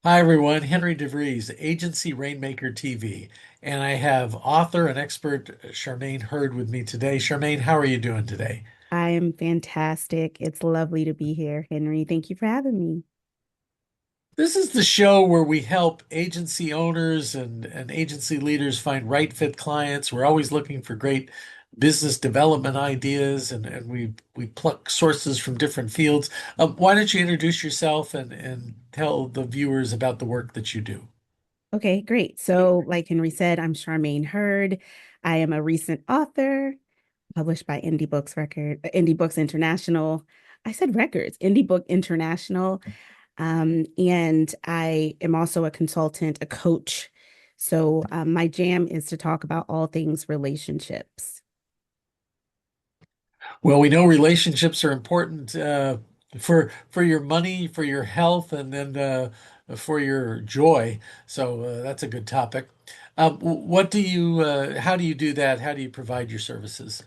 Hi, everyone. Henry DeVries, Agency Rainmaker TV. And I have author and expert Charmaine Heard with me today. Charmaine, how are you doing today? I am fantastic. It's lovely to be here, Henry. Thank you for having me. This is the show where we help agency owners and agency leaders find right fit clients. We're always looking for great business development ideas and we pluck sources from different fields. Why don't you introduce yourself and tell the viewers about the work that you do? Okay, great. So, like Henry said, I'm Charmaine Heard. I am a recent author published by Indie Books International. I said records, Indie Book International. And I am also a consultant, a coach. So, my jam is to talk about all things relationships. Well, we know relationships are important for your money, for your health, and then for your joy. So that's a good topic. What do you? How do you do that? How do you provide your services?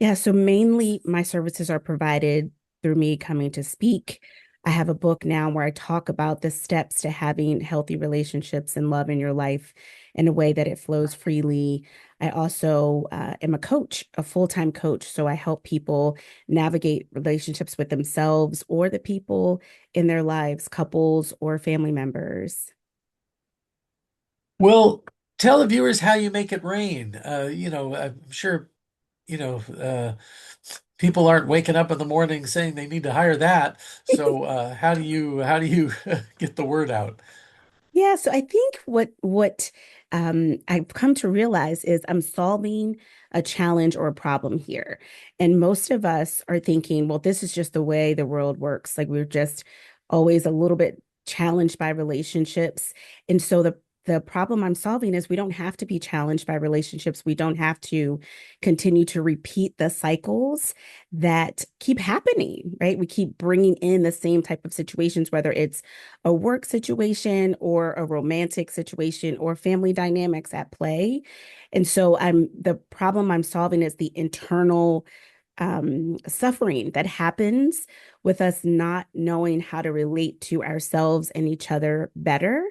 Yeah, so mainly my services are provided through me coming to speak. I have a book now where I talk about the steps to having healthy relationships and love in your life in a way that it flows freely. I also am a coach, a full-time coach. So I help people navigate relationships with themselves or the people in their lives, couples or family members. Well, tell the viewers how you make it rain. I'm sure people aren't waking up in the morning saying they need to hire that. So how do you get the word out? Yeah, so I think what I've come to realize is I'm solving a challenge or a problem here. And most of us are thinking, well, this is just the way the world works. Like we're just always a little bit challenged by relationships. And so the problem I'm solving is we don't have to be challenged by relationships. We don't have to continue to repeat the cycles that keep happening, right? We keep bringing in the same type of situations, whether it's a work situation or a romantic situation or family dynamics at play. And so the problem I'm solving is the internal suffering that happens with us not knowing how to relate to ourselves and each other better.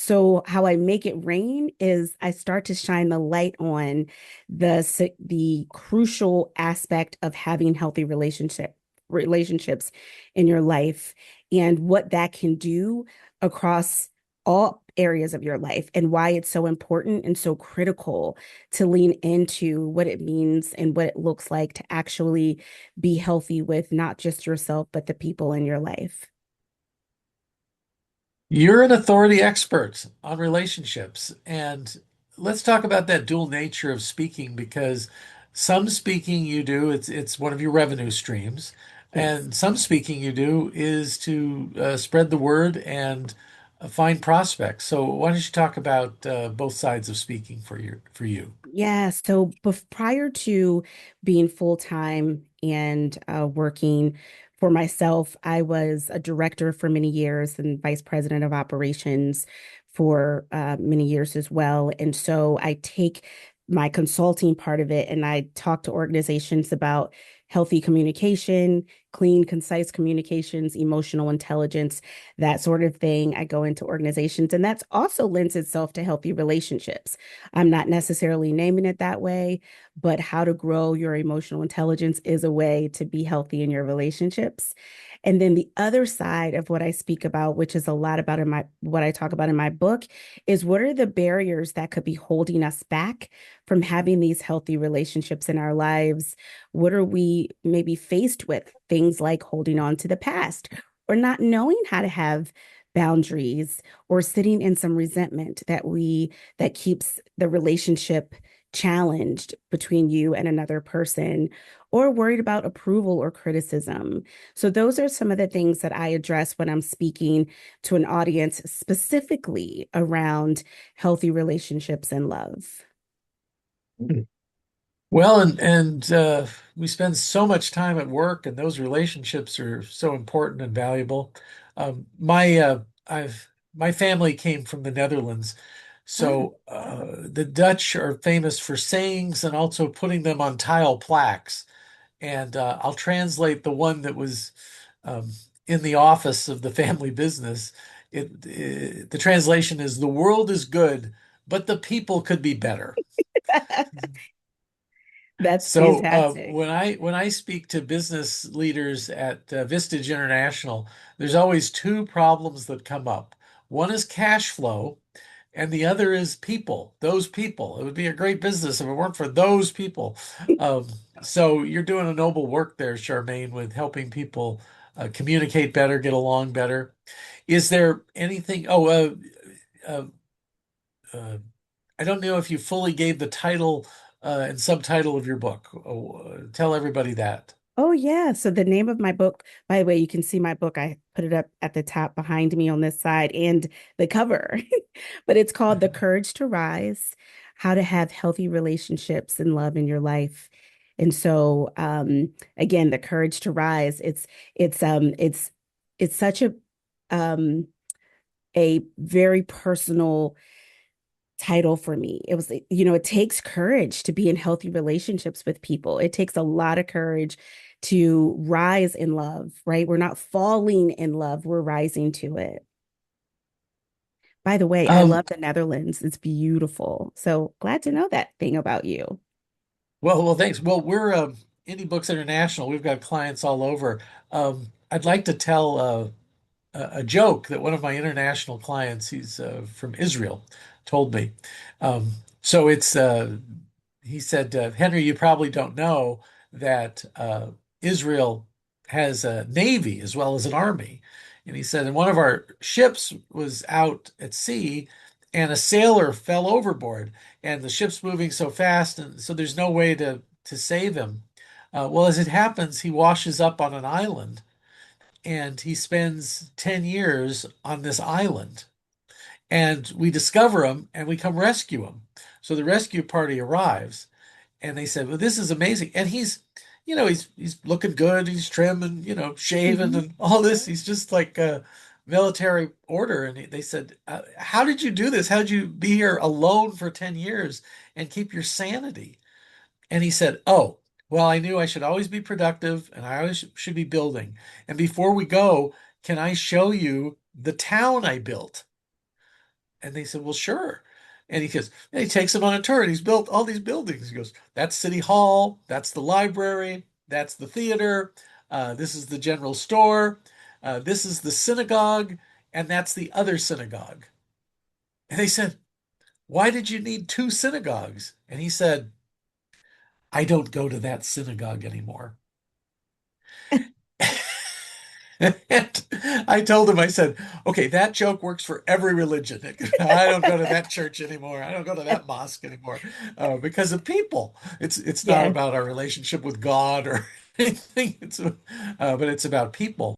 So how I make it rain is I start to shine the light on the crucial aspect of having healthy relationships in your life and what that can do across all areas of your life and why it's so important and so critical to lean into what it means and what it looks like to actually be healthy with not just yourself but the people in your life. You're an authority expert on relationships, and let's talk about that dual nature of speaking because some speaking you do, it's one of your revenue streams, Yes. and some speaking you do is to spread the word and find prospects. So why don't you talk about both sides of speaking for you? Yeah, so prior to being full time and working for myself, I was a director for many years and vice president of operations for many years as well. And so I take my consulting part of it and I talk to organizations about healthy communication, clean, concise communications, emotional intelligence, that sort of thing. I go into organizations, and that's also lends itself to healthy relationships. I'm not necessarily naming it that way, but how to grow your emotional intelligence is a way to be healthy in your relationships. And then the other side of what I speak about, which is a lot about in my what I talk about in my book, is what are the barriers that could be holding us back from having these healthy relationships in our lives? What are we maybe faced with? Things like holding on to the past or not knowing how to have boundaries or sitting in some resentment that keeps the relationship challenged between you and another person or worried about approval or criticism. So those are some of the things that I address when I'm speaking to an audience specifically around healthy relationships and love. Well, and we spend so much time at work, and those relationships are so important and valuable. My family came from the Netherlands, Ah, so the Dutch are famous for sayings and also putting them on tile plaques. And I'll translate the one that was um, in the office of the family business. the translation is the world is good, but the people could be better. That's So fantastic. when I speak to business leaders at Vistage International, there's always two problems that come up. One is cash flow, and the other is people. Those people. It would be a great business if it weren't for those people. Um, so you're doing a noble work there, Charmaine, with helping people communicate better, get along better. Is there anything? Uh, uh, I don't know if you fully gave the title and subtitle of your book. Tell everybody that. Oh, yeah. So the name of my book, by the way, you can see my book. I put it up at the top behind me on this side and the cover, but it's called The Courage to Rise: How to Have Healthy Relationships and Love in Your Life. And so, again, the courage to rise. It's it's such um, a very personal title for me. It was, it takes courage to be in healthy relationships with people. It takes a lot of courage to rise in love, right? We're not falling in love, we're rising to it. By the way, I Um, love the Netherlands. It's beautiful. So glad to know that thing about you. well, thanks. Well, we're Indie Books International. We've got clients all over. I'd like to tell a joke that one of my international clients, he's from Israel, told me. Um, so he said, Henry, you probably don't know that Israel has a navy as well as an army. And he said, and one of our ships was out at sea and a sailor fell overboard and the ship's moving so fast. And so there's no way to save him. Well, as it happens, he washes up on an island and he spends 10 years on this island. And we discover him and we come rescue him. So the rescue party arrives and they said, "Well, this is amazing." And he's looking good, he's trim and shaven Mhm. and all this. He's just like a military order. And they said, "How did you do this? How did you be here alone for 10 years and keep your sanity?" And he said, "Oh, well, I knew I should always be productive and I always should be building. And before we go, can I show you the town I built?" And they said, "Well, sure." And he takes them on a tour and he's built all these buildings. He goes, "That's City Hall, that's the library, that's the theater, this is the general store, this is the synagogue, and that's the other synagogue." And they said, "Why did you need two synagogues?" And he said, "I don't go to that synagogue anymore." And I told him, I said, "Okay, that joke works for every religion. I don't go to that church anymore. I don't go to that mosque anymore because of people. It's not Yes, about our relationship with God or anything. But it's about people.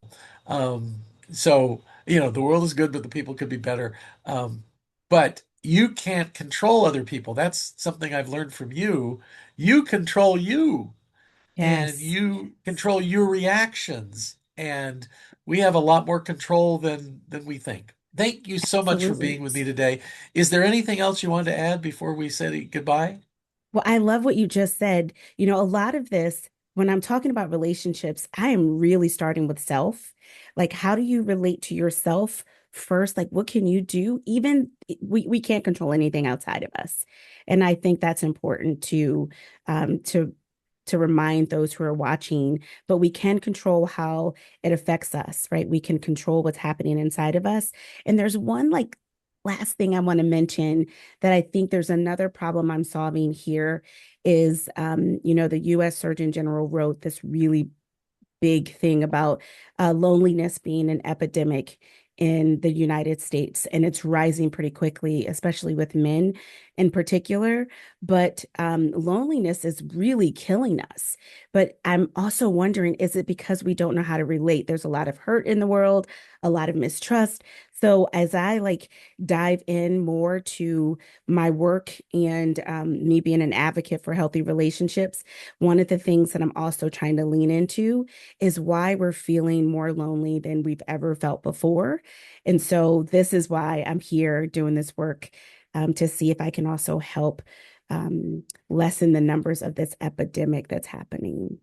So, the world is good, but the people could be better. But you can't control other people. That's something I've learned from you. You control you and yes, you control your reactions and we have a lot more control than we think. Thank you so much for absolutely. being with me today. Is there anything else you want to add before we say goodbye? Well, I love what you just said. A lot of this, when I'm talking about relationships, I am really starting with self. Like, how do you relate to yourself first? Like, what can you do? Even we can't control anything outside of us. And I think that's important um to to remind those who are watching, but we can control how it affects us, right? We can control what's happening inside of us. And there's one like last thing I want to mention that I think there's another problem I'm solving here is, the U.S. Surgeon General wrote this really big thing about loneliness being an epidemic in the United States, and it's rising pretty quickly, especially with men in particular. But loneliness is really killing us. But I'm also wondering, is it because we don't know how to relate? There's a lot of hurt in the world, a lot of mistrust. So as I like dive in more to my work and me being an advocate for healthy relationships, one of the things that I'm also trying to lean into is why we're feeling more lonely than we've ever felt before. And so this is why I'm here doing this work, to see if I can also help lessen the numbers of this epidemic that's happening.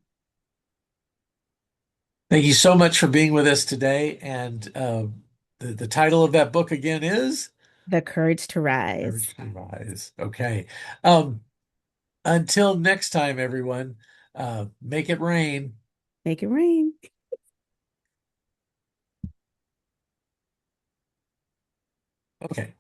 Thank you so much for being with us today and The title of that book again is The Courage to Courage Rise. to Rise. Okay. Um, until next time, everyone, make it rain. Make it rain. Okay.